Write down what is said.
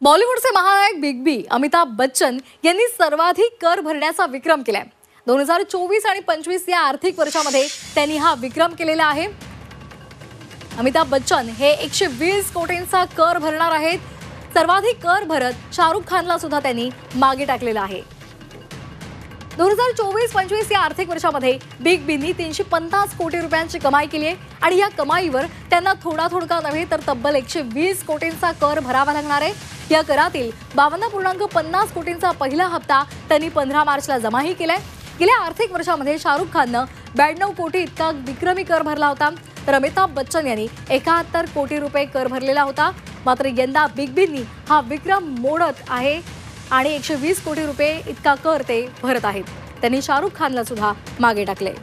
बॉलिवूडचे महानायक बिग बी अमिताभ बच्चन यांनी सर्वाधिक कर भरण्याचा विक्रम केलाय। 2024 आणि 25 या आर्थिक वर्षामध्ये त्यांनी हा विक्रम केलेला आहे। अमिताभ बच्चन हे 120 कोटींचा कर भरणार आहेत। सर्वाधिक कर भरत शाहरुख खानला सुद्धा त्यांनी मागे टाकलेला आहे। 2024-25 या आर्थिक वर्षामध्ये बिग बींनी 350 कोटी रुपयांची कमाई केली आहे आणि या कमाईवर त्यांना थोडा नव्हे तर तब्बल 120 कोटींचा कर भरावा लागणार आहे। या करातील 52.50 कोटींचा पहिला हप्ता त्यांनी 15 मार्चला जमाही केलाय। गेल्या आर्थिक वर्षामध्ये शाहरुख खाननं 92 कोटी इतका विक्रमी कर भरला होता, तर अमिताभ बच्चन यांनी 71 कोटी रुपये कर भरलेला होता। मात्र यंदा बिग बींनी हा विक्रम मोडत आहे आणि 120 कोटी रुपये इतका कर ते भरत आहेत। त्यांनी शाहरुख खानला सुद्धा मागे टाकले।